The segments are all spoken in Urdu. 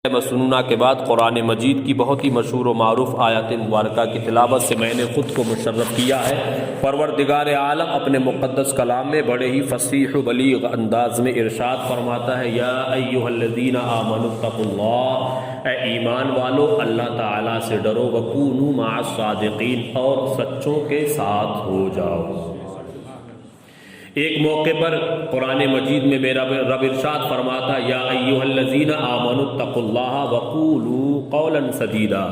مسنونہ کے بعد قرآن مجید کی بہت ہی مشہور و معروف آیات مبارکہ کی تلاوت سے میں نے خود کو مشرف کیا ہے۔ پروردگار عالم اپنے مقدس کلام میں بڑے ہی فصیح و بلیغ انداز میں ارشاد فرماتا ہے، یا ایھا الذین آمنوا اتقوا اللہ، اے ایمان والو اللہ تعالیٰ سے ڈرو، وکونوا مع الصادقین، اور سچوں کے ساتھ ہو جاؤ۔ ایک موقع پر قرآن مجید میں میرا رب ارشاد فرماتا، یا ایھا الذین آمنوا اتقوا اللہ وقولوا قولا سدیدا،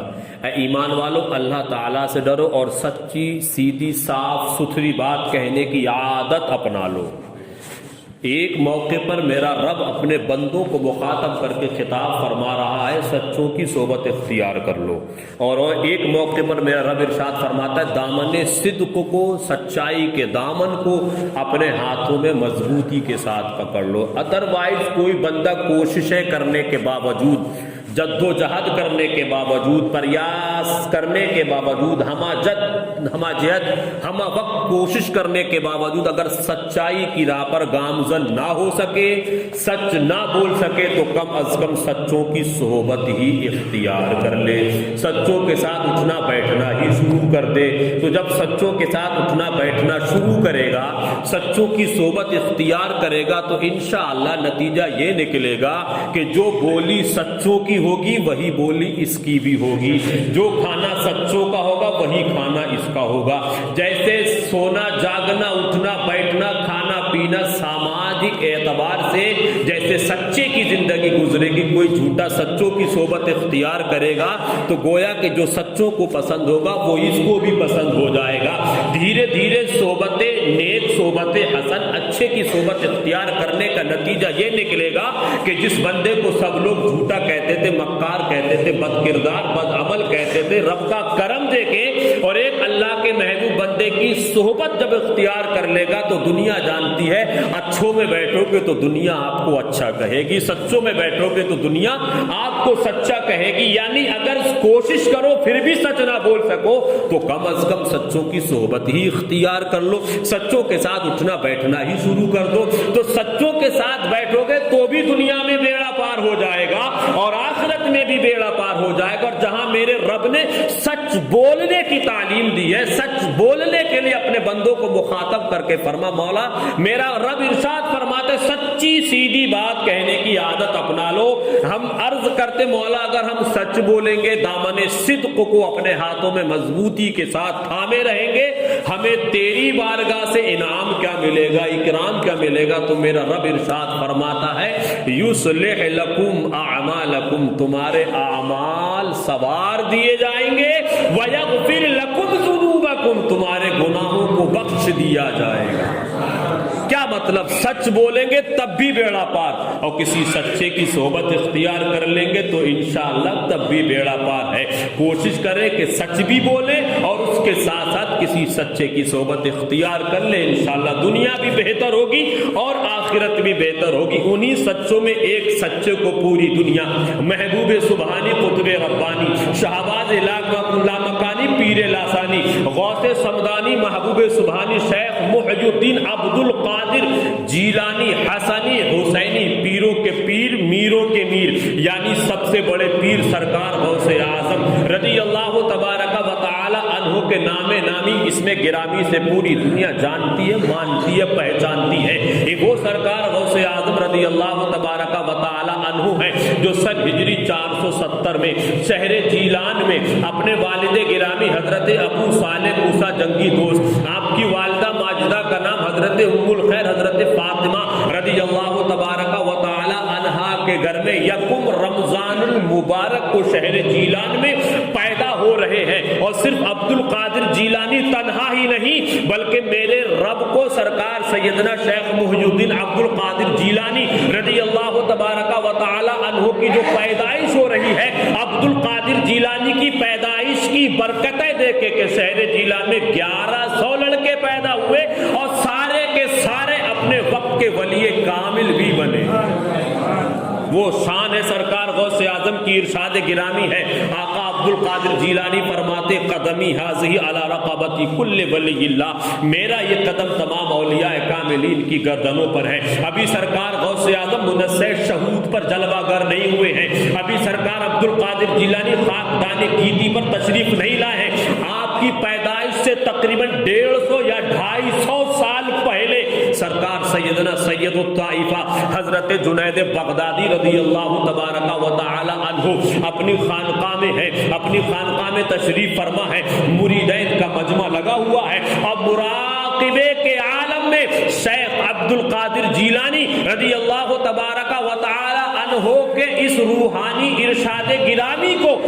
اے ایمان والو اللہ تعالیٰ سے ڈرو اور سچی سیدھی صاف ستھری بات کہنے کی عادت اپنا لو۔ ایک موقع پر میرا رب اپنے بندوں کو مخاطب کر کے خطاب فرما رہا ہے، سچوں کی صحبت اختیار کر لو، اور ایک موقع پر میرا رب ارشاد فرماتا ہے، دامن صدق کو، سچائی کے دامن کو اپنے ہاتھوں میں مضبوطی کے ساتھ پکڑ لو۔ ادروائز کوئی بندہ کوششیں کرنے کے باوجود، جد و جہد کرنے کے باوجود، پریاس کرنے کے باوجود، ہمہ جہد ہمہ وقت کوشش کرنے کے باوجود اگر سچائی کی راہ پر گامزن نہ ہو سکے، سچ نہ بول سکے، تو کم از کم سچوں کی صحبت ہی اختیار کر لے، سچوں کے ساتھ اٹھنا بیٹھنا ہی شروع کر دے۔ تو جب سچوں کے ساتھ اٹھنا بیٹھنا شروع کرے گا، سچوں کی صحبت اختیار کرے گا، تو انشاءاللہ نتیجہ یہ نکلے گا کہ جو بولی سچوں کی ہوگی وہی بولی اس کی بھی ہوگی، جو کھانا سچوں کا ہوگا وہی کھانا اس کا ہوگا۔ جیسے سونا جاگنا اٹھنا بیٹھنا کھانا پینا سماجک اعتبار سے جیسے سچے کی زندگی گزرے گی، کوئی جھوٹا سچوں کی صحبت اختیار کرے گا تو گویا کہ جو سچوں کو پسند ہوگا وہ اس کو بھی پسند ہو جائے گا۔ دھیرے دھیرے صحبت نیک، صحبت حسن، اچھے کی صحبت اختیار کرنے کا نتیجہ یہ نکلے گا کہ جس بندے کو سب لوگ جھوٹا کہتے تھے، مکار کہتے تھے، بد کردار بد عمل کہتے تھے، رب کا کرم دیکھے اور ایک اللہ کے محبوب بندے کی صحبت جب اختیار کر لے گا تو دنیا جانتی ہے، اچھوں میں بیٹھو گے تو دنیا آپ کو اچھا کہے گی، سچوں میں بیٹھو گے تو دنیا آپ کو سچا کہے گی۔ یعنی اگر کوشش کرو پھر بھی سچ نہ بول سکو تو کم از کم سچوں کی صحبت ہی اختیار کر لو، سچوں کے ساتھ اٹھنا بیٹھنا ہی شروع کر دو۔ تو سچوں کے ساتھ بیٹھو گے تو بھی دنیا میں بیڑا پار ہو جائے گا اور آخرت میں بھی بیڑا پار ہو جائے گا۔ اور جہاں میرے رب نے سچ بولنے کی تعلیم دی ہے، سچ بولنے کے لیے اپنے بندوں کو مخاطب کر کے فرما، مولا میرا رب ارشاد فرماتے سچی سیدھی بات کہنے کی عادت اپنا لو۔ ہم عرض کرتے مولا اگر ہم سچ بولیں گے، دامن صدق کو اپنے ہاتھوں میں مضبوطی کے ساتھ تھامے رہیں گے، ہمیں تیری بارگاہ سے انعام کیا ملے گا، اکرام کیا ملے گا؟ تو میرا رب ارشاد فرماتا ہے، یصلح لکم اعمالکم، تمہارے اعمال سوار دیے جائیں گے، ویغفر لکم ذنوبکم، تمہارے گناہوں کو بخش دیا جائے گا۔ کیا مطلب؟ سچ بولیں گے تب بھی بیڑا پار، اور کسی سچے کی صحبت اختیار کر لیں گے تو انشاءاللہ تب بھی بیڑا پار ہے۔ کوشش کریں کہ سچ بھی بولیں اور اس کے ساتھ ساتھ کسی سچے کی صحبت اختیار کر لیں، انشاءاللہ دنیا بھی بہتر ہوگی اور آخرت بھی بہتر ہوگی۔ انہی سچوں میں ایک سچے کو پوری دنیا محبوب سبحانی، قطب ربانی، شہباز لامکانی، پیر لاسانی، غوث سمدانی، محبوب سبحانی، شیخ محی الدین عبد القادر جیلانی، حسنی، حسینی، پیروں کے پیر، میروں کے میر، یعنی سب سے بڑے پیر سرکار غوث اعظم رضی اللہ تبارک و تعالی عنہ کے نام نامی اس میں گرامی سے پوری دنیا جانتی ہے، مانتی ہے، پہچانتی ہے۔ ایک وہ سرکار غوث اعظم رضی اللہ تبارک و تعالی عنہ ہے جو سن ہجری 470 میں شہر جیلان میں اپنے والد گرامی حضرت ابو صالح موسیٰ جنگی دوست، آپ کی والدہ ماجدہ کا نام حضرت ام الخیر حضرت فاطمہ رضی اللہ تبارک و تعالی عنہا کے گھر میں یکم رمضان المبارک کو شہر جیلان میں پیدا ہو رہے ہیں۔ اور صرف عبد القادر جیلانی تنہا ہی نہیں بلکہ میرے رب کو سرکار سیدنا شیخ محی الدین عبد القادر جیلانی رضی اللہ تبارک و تعالی عنہ کی جو پیدائش ہو رہی ہے، عبد القادر جیلانی کی پیدائش کی برکتیں دیکھے کہ شہر جیلان میں 1100 لڑکے پیدا ہوئے اور سارے کے سارے اپنے وقت کے ولی کامل بھی بنے۔ وہ شان ہے سرکار غوث اعظم کی، ارشاد گرامی ہے، آقا عبد القادر جیلانی فرماتے قدمی حاضی علی رقبتی کل ولی اللہ، میرا یہ قدم تمام اولیاء کاملین کی گردنوں پر ہے۔ ابھی سرکار غوث اعظم منصع شہود پر جلوہ گر نہیں ہوئے ہیں، ابھی سرکار عبد القادر جیلانی خاکدان گیتی پر تشریف نہیں لائے ہیں۔ آپ کی پیدائش سے تقریباً 150 یا 250 سال پہلے سرکار سیدنا سید الطائفہ حضرت جنید بغدادی رضی اللہ تبارک و تعالی عنہ اپنی خانقاہ میں ہے، اپنی خانقاہ میں تشریف فرما ہے، مریدین کا مجمع لگا ہوا ہے، اور مراقبے کے عالم میں شیخ عبد القادر جیلانی رضی اللہ تبارک و تعالی عنہ کے اس روحانی ارشاد گرامی کو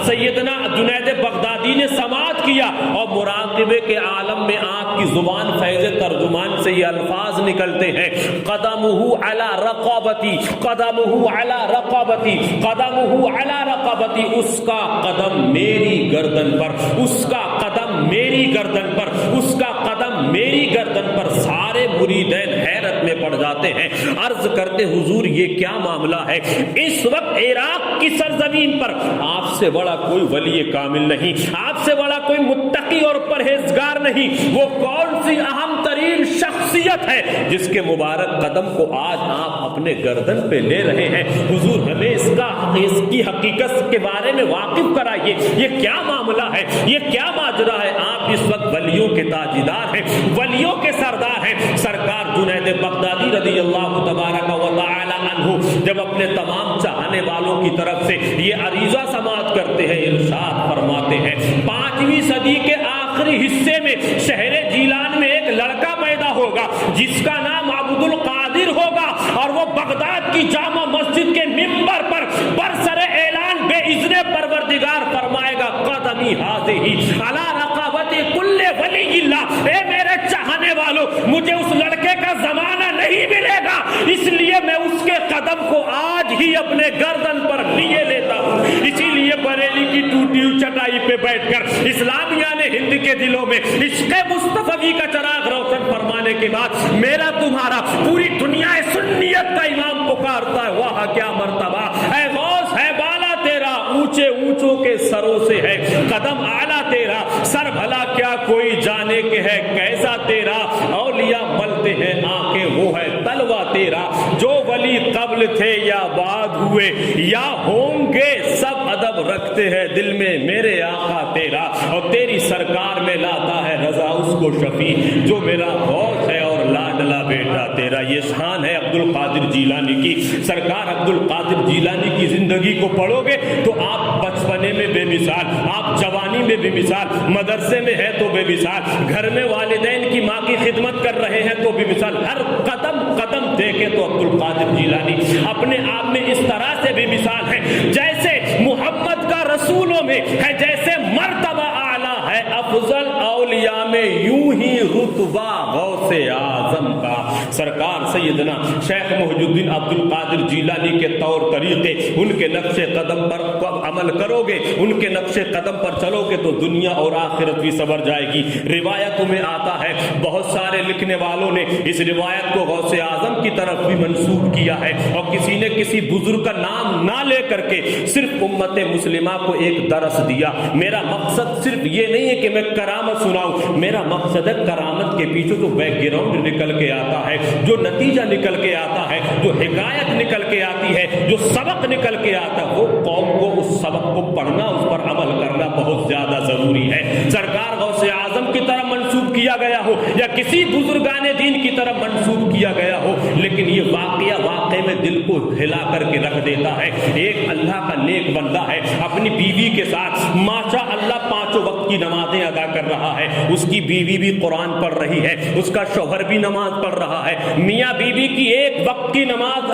سیدنا جنید بغدادی نے سماعت کیا، اور مراقبے کے عالم میں آپ کی زبان فیض ترجمان سے یہ الفاظ نکلتے ہیں، قدمہ علی رقبتی، قدمہ علی رقبتی، قدمہ علی رقبتی، اس کا قدم میری گردن پر، اس کا قدم میری گردن پر، اس کا قدم میری گردن پر۔ سارے مریدین حیرت میں پڑ جاتے ہیں، عرض کرتے حضور یہ کیا معاملہ ہے؟ اس وقت عراق کی سرزمین پر آپ سے بڑا کوئی ولی کامل نہیں، آپ سے بڑا کوئی متقی اور پرہیزگار نہیں، وہ کون سی اہم ترین شخصیت ہے جس کے مبارک قدم کو آج آپ اپنے گردن پہ لے رہے ہیں؟ حضور ہمیں اس کی حقیقت کے بارے میں واقف کرائیے، یہ کیا معاملہ ہے، یہ کیا ماجرا ہے؟ آپ اس وقت ولیوں کے تاجدار ہیں، ولیوں کے سردار ہیں۔ سرکار جنید بغدادی رضی اللہ تبارک و تعالی عنہ جب اپنے تمام چاہنے والوں کی طرف سے یہ عریضہ سماعت کرتے ہیں، ارشاد فرماتے ہیں 5ویں صدی کے آخری حصے میں شہر جیلان میں ایک لڑکا پیدا ہوگا جس کا نام عبد القادر ہوگا، اور وہ بغداد کی جامع مسجد کے منبر پر برسر اعلان بے اذن پروردگار فرمائے گا قدمی ہذہ علی رقبت کل ولی اللہ۔ اے میرے چاہنے والوں، مجھے اس لڑکے کا زمانہ نہیں ملے گا، اس لیے میں اس کے قدم کو آج ہی اپنے گردن پر لیے لیتا ہوں۔ اسی لیے بریلی کی ٹوٹی ہوئی چٹائی پہ بیٹھ کر اسلامیہ نے ہند کے دلوں میں عشق مصطفی کا چراغ روشن فرمانے کے بعد میرا تمہارا پوری دنیا سنیت کا امام پکارتا ہے، واہ کیا مرتبہ اے غوث ہے بالا تیرا، اونچے اونچوں کے سروں سے ہے قدم اعلیٰ تیرا، سر بھلا کیا کوئی جانے کے ہے کیسا تیرا، اولیاء ملتے ہیں آنکھیں وہ ہے تلوا تیرا، جو ولی قبل تھے یا بعد ہوئے یا ہوں گے سب ادب رکھتے ہیں دل میں میرے آقا تیرا، اور تیری سرکار میں لاتا ہے رضا اس کو شفیع جو میرا غوث ہے اور لاڈلا بیٹا تیرا۔ یہ شان ہے عبد القادر جیلانی کی۔ سرکار عبد القادر جیلانی کی زندگی کو پڑھو گے تو آپ بچپنے میں بے مثال، آپ جوانی میں بے مثال، مدرسے میں ہے تو بے مثال، گھر میں والدین کی ماں کی خدمت کر رہے ہیں تو بے مثال، ہر قدم قدم دیکھے تو عبد القادر جیلانی اپنے آپ میں اس طرح سے بے مثال ہے جیسے محمد کا رسولوں میں ہے، جیسے مرتبہ اعلیٰ ہے افضل اولیاء میں، یوں ہی رتبہ غوث اعظم کا۔ سرکار سیدنا شیخ محی الدین عبد القادر جیلانی کے طور طریقے، ان کے نقش قدم پر عمل کرو گے، ان کے نقش قدم پر چلو گے تو دنیا اور آخرت بھی سنور جائے گی۔ روایتوں میں آتا ہے، بہت سارے لکھنے والوں نے اس روایت کو غوث اعظم کی طرف بھی منسوب کیا ہے، اور کسی نے کسی بزرگ کا نام نہ لے کر کے صرف امت مسلمہ کو ایک درس دیا۔ میرا مقصد صرف یہ نہیں ہے کہ میں کرامت سناؤں، میرا مقصد ہے کرامت کے پیچھے جو بیک گراؤنڈ نکل کے آتا ہے، جو نتیجہ نکل کے آتا ہے، جو حکایت نکل کے آتی ہے، جو سبق نکل کے آتا ہے، وہ قوم کو اس سبق کو پڑھنا، اس پر عمل کرنا بہت زیادہ ضروری ہے۔ سرکار غوث اعظم کی طرف منسوب کیا گیا ہو یا کسی بزرگان دین کی طرف منسوب کیا گیا ہو، لیکن یہ واقعہ واقعے میں دل کو ہلا کر کے رکھ دیتا ہے۔ ایک اللہ کا نیک بندہ ہے، اپنی بیوی کے ساتھ ماشاء اللہ 5 وقت کی نمازیں ادا کر رہا ہے، اس کی بیوی بھی قرآن پڑھ رہی ہے، اس کا شوہر بھی نماز پڑھ رہا ہے، میاں بیوی کی ایک وقت کی نماز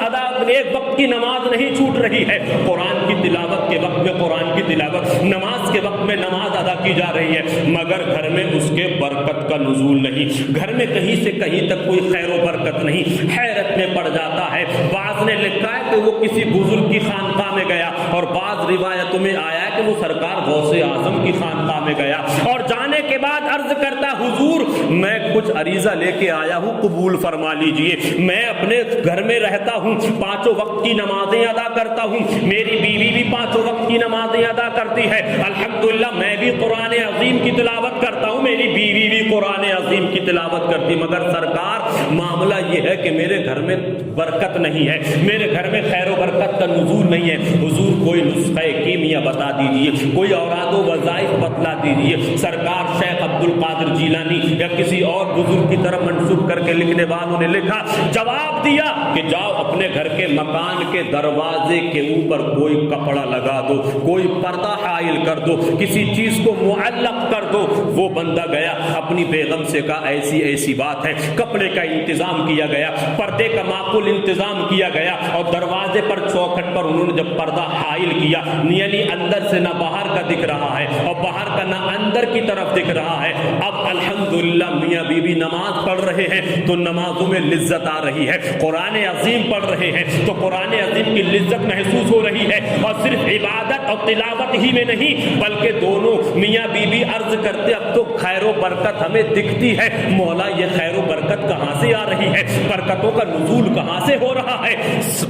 نہیں چھوٹ رہی ہے، قرآن کی تلاوت کے وقت میں قرآن کی تلاوت، نماز کے وقت میں نماز ادا کی جا رہی ہے، مگر گھر میں اس کے برکت کا نزول نہیں، گھر میں کہیں سے کہیں تک کوئی خیر و برکت نہیں۔ حیرت میں پڑ جاتا ہے۔ بعض نے لکھا ہے کہ وہ کسی بزرگ کی خانقاہ میں گیا، اور بعض روایتوں میں آیا ہے کہ وہ سرکار غوث اعظم کی خانقاہ میں گیا، اور جانے کے بعد عرض کرتا حضور میں کچھ عریضہ لے کے آیا ہوں، قبول فرما لیجئے۔ میں اپنے گھر میں رہتا ہوں، 5 وقت کی نمازیں ادا کرتا ہوں، میری بیوی بھی 5 وقت وقت کی نمازیں ادا کرتی ہے۔ الحمدللہ میں بھی قرآن عظیم کی تلاوت کرتا ہوں، میری بیوی بھی قرآن عظیم کی تلاوت کرتی، مگر سرکار معاملہ یہ ہے کہ میرے گھر میں برکت نہیں ہے، میرے گھر میں خیر و برکت کا نزول نہیں ہے۔ حضور کوئی نسخہ کیمیا بتا دیجئے، کوئی اوراد و وظائف بتلا دیجئے۔ سرکار شیخ عبد القادر جیلانی یا کسی اور بزرگ کی طرف منسوب کر کے لکھنے والوں نے لکھا، جواب دیا کہ جاؤ اپنے گھر کے مکان کے دروازے کے اوپر کوئی کپڑا لگا دو، کوئی پردہ حائل کر دو، کسی چیز کو معلق کر دو۔ وہ بندہ گیا، اپنی بیگم سے کہا ایسی ایسی بات ہے، کپڑے کا انتظام کیا گیا، پردے کا معقول انتظام کیا گیا، اور دروازے پر چوکھٹ پر انہوں نے جب پردہ حائل کیا، یعنی اندر سے نہ باہر کا دکھ رہا ہے اور باہر کا نہ اندر کی طرف دکھ رہا ہے۔ اب الحمدللہ میاں بیوی نماز پڑھ رہے ہیں تو نمازوں میں لذت آ رہی ہے، قرآن عظیم پڑھ رہے ہیں تو قرآن عظیم کی لذت محسوس ہو رہی ہے، اور صرف عبادت اور تلاوت ہی میں نہیں بلکہ دونوں میاں بیوی عرض کرتے اب تو خیر و برکت ہمیں دکھتی ہے، مولا یہ خیر و برکت کہاں سے آ رہی ہے، برکتوں کا نزول کہاں سے ہو رہا ہے۔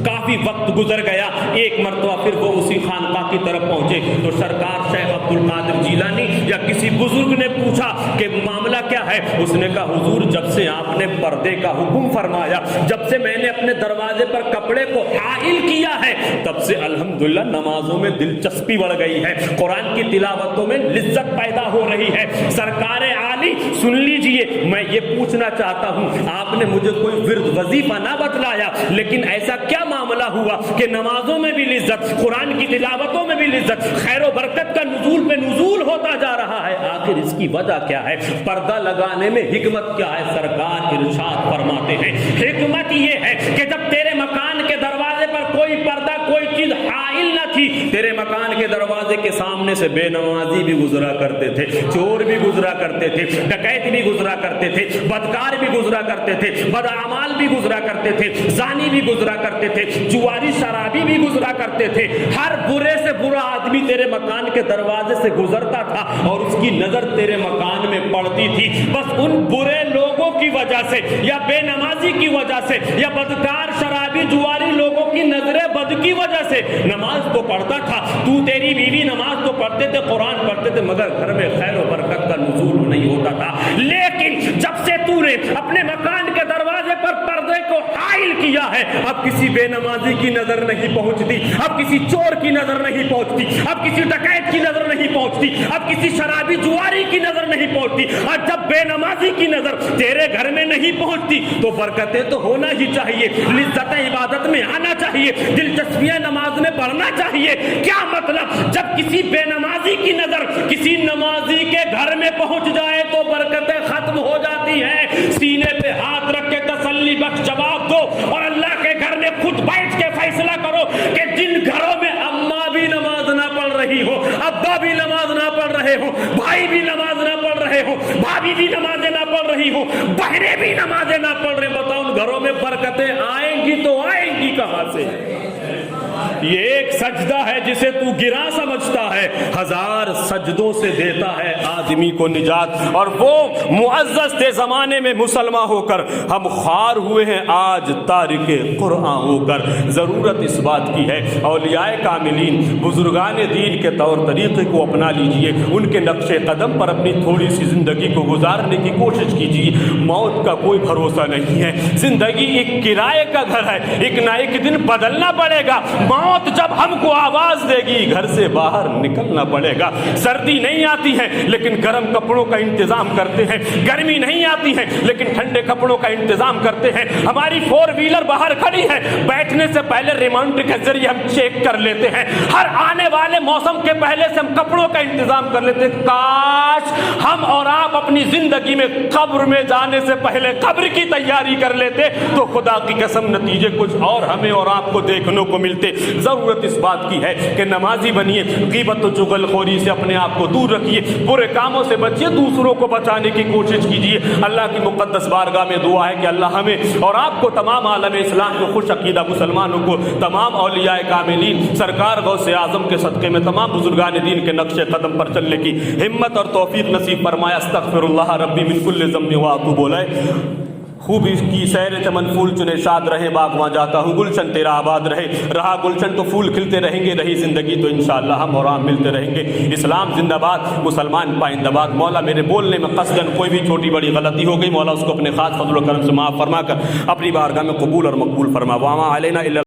کافی وقت گزر گیا، ایک مرتبہ پھر وہ اسی خانقاہ کی طرف پہنچے تو سرکار شیخ عبد القادر جیلانی یا کسی بزرگ نے پوچھا کہ معاملہ کیا ہے؟ اس نے کہا حضور جب سے آپ نے پردے کا حکم فرمایا، جب سے میں نے اپنے دروازے پر کپڑے کو حائل کیا ہے، تب سے الحمدللہ نمازوں میں دلچسپی بڑھ گئی ہے، قرآن کی تلاوتوں میں لذت پیدا ہو رہی ہے۔ سرکار عالی سن لیجئے، میں یہ پوچھنا چاہتا ہوں، آپ نے مجھے کوئی ورد وظیفہ نہ بتلایا، لیکن ایسا کیا معاملہ ہوا کہ نمازوں میں بھی لذت، قرآن کی تلاوتوں میں بھی لذت، خیر و برکت کا نزول پہ نزول ہوتا جا رہا ہے؟ آخر اس کی وجہ کیا ہے؟ پردہ لگانے میں حکمت کیا ہے؟ سرکار ارشاد فرماتے ہیں حکمت یہ ہے کہ جب تیرے مکان کے دروازے پر کوئی پردہ کوئی چیز حائل نہ تھی، تیرے مکان کے دروازے کے سامنے سے بے نمازی بھی گزرا کرتے تھے، چور بھی گزرا کرتے تھے، ڈکیت بھی گزرا کرتے تھے، بدکار بھی گزرا کرتے تھے، بدعمال بھی گزرا کرتے تھے، زانی بھی گزرا کرتے تھے، جواری شرابی بھی گزرا کرتے تھے، ہر برے سے برا آدمی تیرے مکان کے دروازے سے گزرتا تھا اور اس کی نظر تیرے مکان میں پڑتی تھی۔ بس ان برے لوگوں کی وجہ سے یا بے نمازی کی وجہ سے یا بدکار شرابی جواری لوگوں کی نظر بد کی وجہ سے نماز تو پڑھتا تھا تو، تیری بیوی نماز تو پڑھتے تھے، قرآن پڑھتے تھے، مگر گھر میں خیر و برکت کا نزول نہیں ہوتا تھا۔ لیکن جب سے تو نے اپنے مکان کے دروازے پر پردے کو حائل کیا ہے، اب کسی بے نمازی کی نظر نہیں پہنچتی، اب کسی چور کی نظر نہیں پہنچتی، اب کسی ڈکیت کی نظر نہیں پہنچتی، اب کسی شرابی جواری کی نظر نہیں پہنچتی، اور جب بے نمازی کی نظر تیرے گھر میں نہیں پہنچتی تو برکتیں تو ہونا ہی چاہیے، لذت عبادت میں آنا چاہیے، دلچسپیاں نماز میں پڑھنا چاہیے۔ کیا مطلب؟ جب کسی بے نمازی کی نظر کسی نمازی کے گھر میں پہنچ جائے تو برکتیں ختم ہو جاتی ہیں۔ سینے پہ ہاتھ رکھ کے تسلی بخش جواب دو اور اللہ کے گھر میں خود بیٹھ کے فیصلہ کرو کہ جن گھروں میں اماں بھی نماز نہ پڑھ رہی ہو، ابا بھی نماز نہ پڑھ رہے ہو، بھائی بھی نماز نہ پڑھ رہے ہو، بھابھی بھی نمازیں نہ پڑھ رہی ہو، بہنیں بھی نمازیں نہ پڑھ رہے، بتاؤ ان گھروں میں برکتیں آئیں گی تو آئیں گی کہاں سے؟ یہ ایک سجدہ ہے جسے تو گرا سمجھتا ہے، ہزار سجدوں سے دیتا ہے آدمی کو نجات۔ اور وہ معزز تھے زمانے میں مسلمان ہو کر، ہم خوار ہوئے ہیں آج تارک قرآن ہو کر۔ ضرورت اس بات کی ہے اولیاء کاملین بزرگان دین کے طور طریقے کو اپنا لیجئے، ان کے نقش قدم پر اپنی تھوڑی سی زندگی کو گزارنے کی کوشش کیجئے۔ موت کا کوئی بھروسہ نہیں ہے، زندگی ایک کرائے کا گھر ہے، ایک نہ ایک دن بدلنا پڑے گا۔ موت جب ہم کو آواز دے گی گھر سے باہر نکلنا پڑے گا۔ سردی نہیں آتی ہے لیکن گرم کپڑوں کا انتظام کرتے ہیں، گرمی نہیں آتی ہے لیکن ٹھنڈے کپڑوں کا انتظام کرتے ہیں۔ ہماری فور ویلر باہر کھڑی ہے، بیٹھنے سے پہلے ریموٹ کے ذریعے ہم چیک کر لیتے ہیں، ہر آنے والے موسم کے پہلے سے ہم کپڑوں کا انتظام کر لیتے ہیں۔ کاش ہم اور آپ اپنی زندگی میں قبر میں جانے سے پہلے قبر کی تیاری کر لیتے تو خدا کی قسم نتیجے کچھ اور ہمیں اور آپ کو دیکھنے کو ملتے۔ ضرورت اس بات کی ہے کہ نمازی بنیے، غیبت و چغل خوری سے اپنے آپ کو دور رکھیے، برے کاموں سے بچیے، دوسروں کو بچانے کی کوشش کیجیے۔ اللہ کی مقدس بارگاہ میں دعا ہے کہ اللہ ہمیں اور آپ کو، تمام عالم اسلام کو، خوش عقیدہ مسلمانوں کو، تمام اولیاء کاملین سرکار غوث اعظم کے صدقے میں تمام بزرگان دین کے نقش قدم پر چلنے کی ہمت اور توفیق نصیب فرمائے۔ استغفر اللہ ربی من کل ذنب و اتوب الیہ۔ خوب اس کی سیر چمن پھول چنے شاد رہے باغ وہاں جاتا ہوں گلشن تیرا آباد رہے، رہا گلشن تو پھول کھلتے رہیں گے، رہی زندگی تو انشاءاللہ ہم اور آپ ملتے رہیں گے۔ اسلام زندہ باد، مسلمان پائندہ باد۔ مولا میرے بولنے میں قصداً کوئی بھی چھوٹی بڑی غلطی ہو گئی، مولا اس کو اپنے خاص فضل و کرم سے معاف فرما کر اپنی بارگاہ میں قبول اور مقبول فرما۔ وما علینا الا